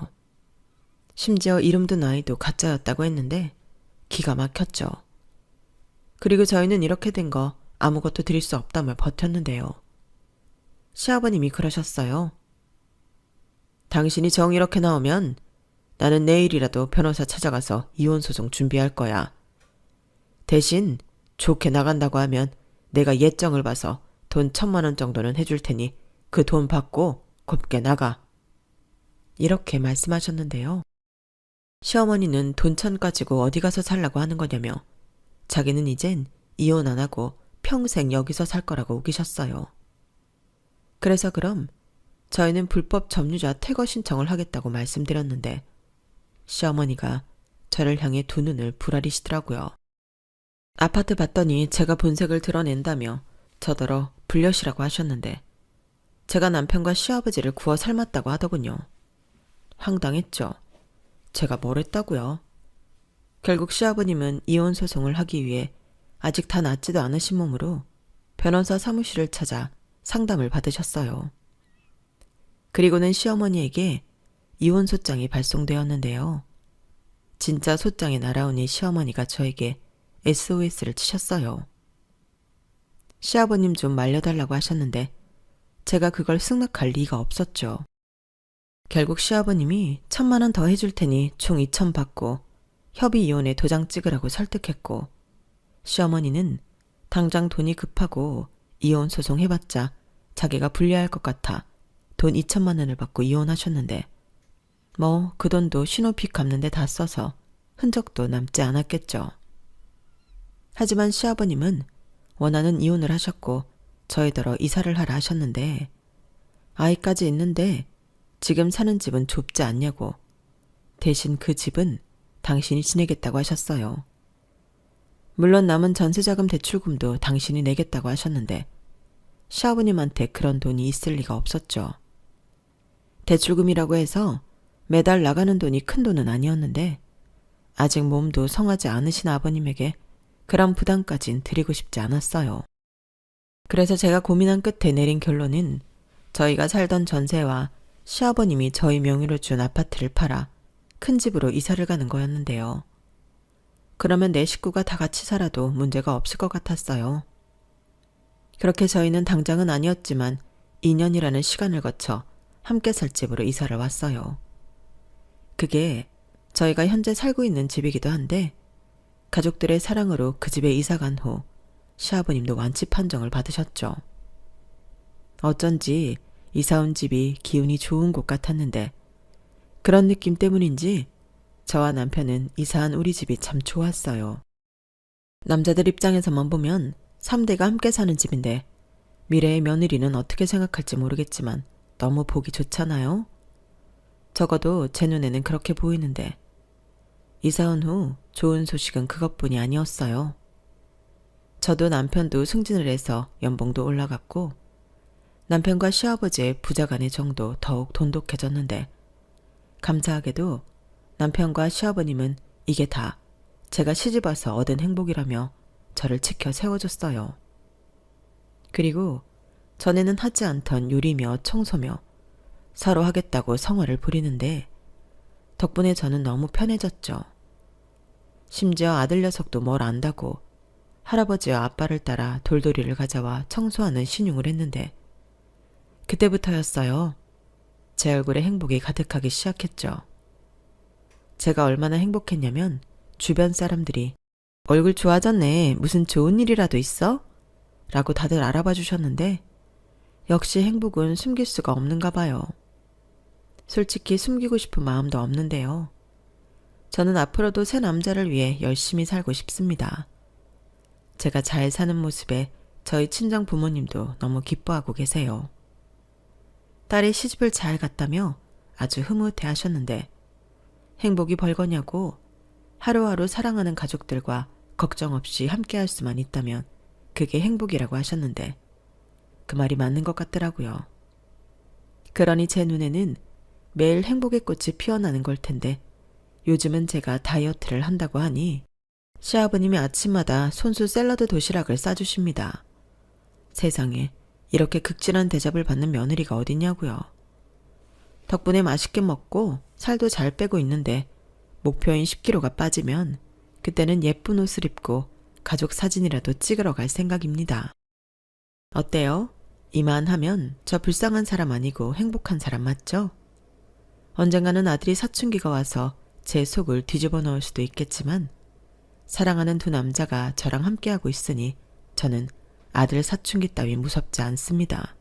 심지어 이름도 나이도 가짜였다고 했는데 기가 막혔죠. 그리고 저희는 이렇게 된 거 아무것도 드릴 수 없다며 버텼는데요. 시아버님이 그러셨어요. 당신이 정 이렇게 나오면 나는 내일이라도 변호사 찾아가서 이혼소송 준비할 거야. 대신 좋게 나간다고 하면 내가 예정을 봐서 돈 1,000만 원 정도는 해줄 테니 그 돈 받고 곱게 나가. 이렇게 말씀하셨는데요. 시어머니는 돈 1,000 가지고 어디 가서 살라고 하는 거냐며 자기는 이젠 이혼 안 하고 평생 여기서 살 거라고 우기셨어요. 그래서 그럼 저희는 불법 점유자 퇴거 신청을 하겠다고 말씀드렸는데 시어머니가 저를 향해 두 눈을 부라리시더라고요. 아파트 봤더니 제가 본색을 드러낸다며 저더러 불려시라고 하셨는데 제가 남편과 시아버지를 구워 삶았다고 하더군요. 황당했죠. 제가 뭘 했다고요? 결국 시아버님은 이혼 소송을 하기 위해 아직 다 낫지도 않으신 몸으로 변호사 사무실을 찾아 상담을 받으셨어요. 그리고는 시어머니에게 이혼 소장이 발송되었는데요. 진짜 소장이 날아오니 시어머니가 저에게 SOS를 치셨어요. 시아버님 좀 말려달라고 하셨는데 제가 그걸 승낙할 리가 없었죠. 결국 시아버님이 1,000만 원 더 해줄 테니 총 2,000 받고 협의 이혼에 도장 찍으라고 설득했고 시어머니는 당장 돈이 급하고 이혼 소송 해봤자 자기가 불리할 것 같아 돈 2천만 원을 받고 이혼하셨는데 뭐 그 돈도 신혼빚 갚는데 다 써서 흔적도 남지 않았겠죠. 하지만 시아버님은 원하는 이혼을 하셨고 저희더러 이사를 하라 하셨는데 아이까지 있는데 지금 사는 집은 좁지 않냐고 대신 그 집은 당신이 지내겠다고 하셨어요. 물론 남은 전세자금 대출금도 당신이 내겠다고 하셨는데 시아버님한테 그런 돈이 있을 리가 없었죠. 대출금이라고 해서 매달 나가는 돈이 큰 돈은 아니었는데 아직 몸도 성하지 않으신 아버님에게 그런 부담까진 드리고 싶지 않았어요. 그래서 제가 고민한 끝에 내린 결론은 저희가 살던 전세와 시아버님이 저희 명의로 준 아파트를 팔아 큰 집으로 이사를 가는 거였는데요. 그러면 내 식구가 다 같이 살아도 문제가 없을 것 같았어요. 그렇게 저희는 당장은 아니었지만 2년이라는 시간을 거쳐 함께 살 집으로 이사를 왔어요. 그게 저희가 현재 살고 있는 집이기도 한데 가족들의 사랑으로 그 집에 이사 간 후 시아버님도 완치 판정을 받으셨죠. 어쩐지 이사 온 집이 기운이 좋은 곳 같았는데 그런 느낌 때문인지 저와 남편은 이사한 우리 집이 참 좋았어요. 남자들 입장에서만 보면 3대가 함께 사는 집인데 미래의 며느리는 어떻게 생각할지 모르겠지만 너무 보기 좋잖아요. 적어도 제 눈에는 그렇게 보이는데 이사 온 후 좋은 소식은 그것뿐이 아니었어요. 저도 남편도 승진을 해서 연봉도 올라갔고 남편과 시아버지의 부자간의 정도 더욱 돈독해졌는데 감사하게도 남편과 시아버님은 이게 다 제가 시집와서 얻은 행복이라며 저를 지켜 세워줬어요. 그리고 전에는 하지 않던 요리며 청소며 서로 하겠다고 성화를 부리는데 덕분에 저는 너무 편해졌죠. 심지어 아들 녀석도 뭘 안다고 할아버지와 아빠를 따라 돌돌이를 가져와 청소하는 신용을 했는데 그때부터였어요. 제 얼굴에 행복이 가득하기 시작했죠. 제가 얼마나 행복했냐면 주변 사람들이 얼굴 좋아졌네. 무슨 좋은 일이라도 있어? 라고 다들 알아봐 주셨는데 역시 행복은 숨길 수가 없는가 봐요. 솔직히 숨기고 싶은 마음도 없는데요. 저는 앞으로도 새 남자를 위해 열심히 살고 싶습니다. 제가 잘 사는 모습에 저희 친정 부모님도 너무 기뻐하고 계세요. 딸이 시집을 잘 갔다며 아주 흐뭇해 하셨는데 행복이 벌거냐고 하루하루 사랑하는 가족들과 걱정 없이 함께 할 수만 있다면 그게 행복이라고 하셨는데 그 말이 맞는 것 같더라고요. 그러니 제 눈에는 매일 행복의 꽃이 피어나는 걸 텐데 요즘은 제가 다이어트를 한다고 하니 시아버님이 아침마다 손수 샐러드 도시락을 싸주십니다. 세상에 이렇게 극진한 대접을 받는 며느리가 어딨냐고요. 덕분에 맛있게 먹고 살도 잘 빼고 있는데 목표인 10kg가 빠지면 그때는 예쁜 옷을 입고 가족 사진이라도 찍으러 갈 생각입니다. 어때요? 이만하면 저 불쌍한 사람 아니고 행복한 사람 맞죠? 언젠가는 아들이 사춘기가 와서 제 속을 뒤집어 놓을 수도 있겠지만 사랑하는 두 남자가 저랑 함께하고 있으니 저는 아들 사춘기 따위 무섭지 않습니다.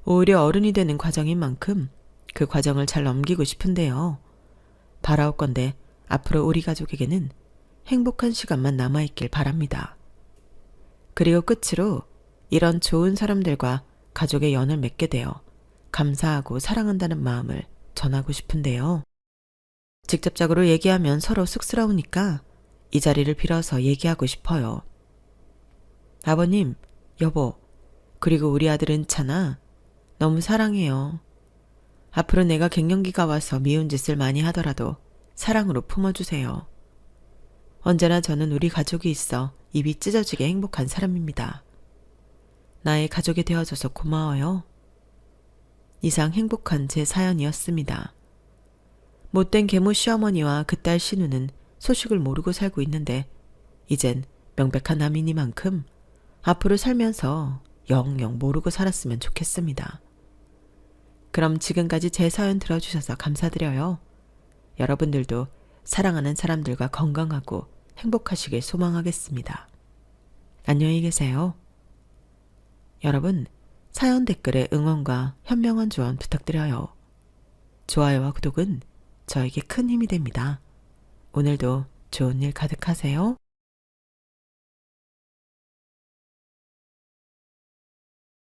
오히려 어른이 되는 과정인 만큼 그 과정을 잘 넘기고 싶은데요. 바라올 건데 앞으로 우리 가족에게는 행복한 시간만 남아있길 바랍니다. 그리고 끝으로 이런 좋은 사람들과 가족의 연을 맺게 되어 감사하고 사랑한다는 마음을 전하고 싶은데요. 직접적으로 얘기하면 서로 쑥스러우니까 이 자리를 빌어서 얘기하고 싶어요. 아버님, 여보, 그리고 우리 아들 은찬아, 너무 사랑해요. 앞으로 내가 갱년기가 와서 미운 짓을 많이 하더라도 사랑으로 품어주세요. 언제나 저는 우리 가족이 있어 입이 찢어지게 행복한 사람입니다. 나의 가족이 되어줘서 고마워요. 이상 행복한 제 사연이었습니다. 못된 계모 시어머니와 그 딸 신우는 소식을 모르고 살고 있는데 이젠 명백한 남이니만큼 앞으로 살면서 영영 모르고 살았으면 좋겠습니다. 그럼 지금까지 제 사연 들어주셔서 감사드려요. 여러분들도 사랑하는 사람들과 건강하고 행복하시길 소망하겠습니다. 안녕히 계세요. 여러분, 사연 댓글에 응원과 현명한 조언 부탁드려요. 좋아요와 구독은 저에게 큰 힘이 됩니다. 오늘도 좋은 일 가득하세요.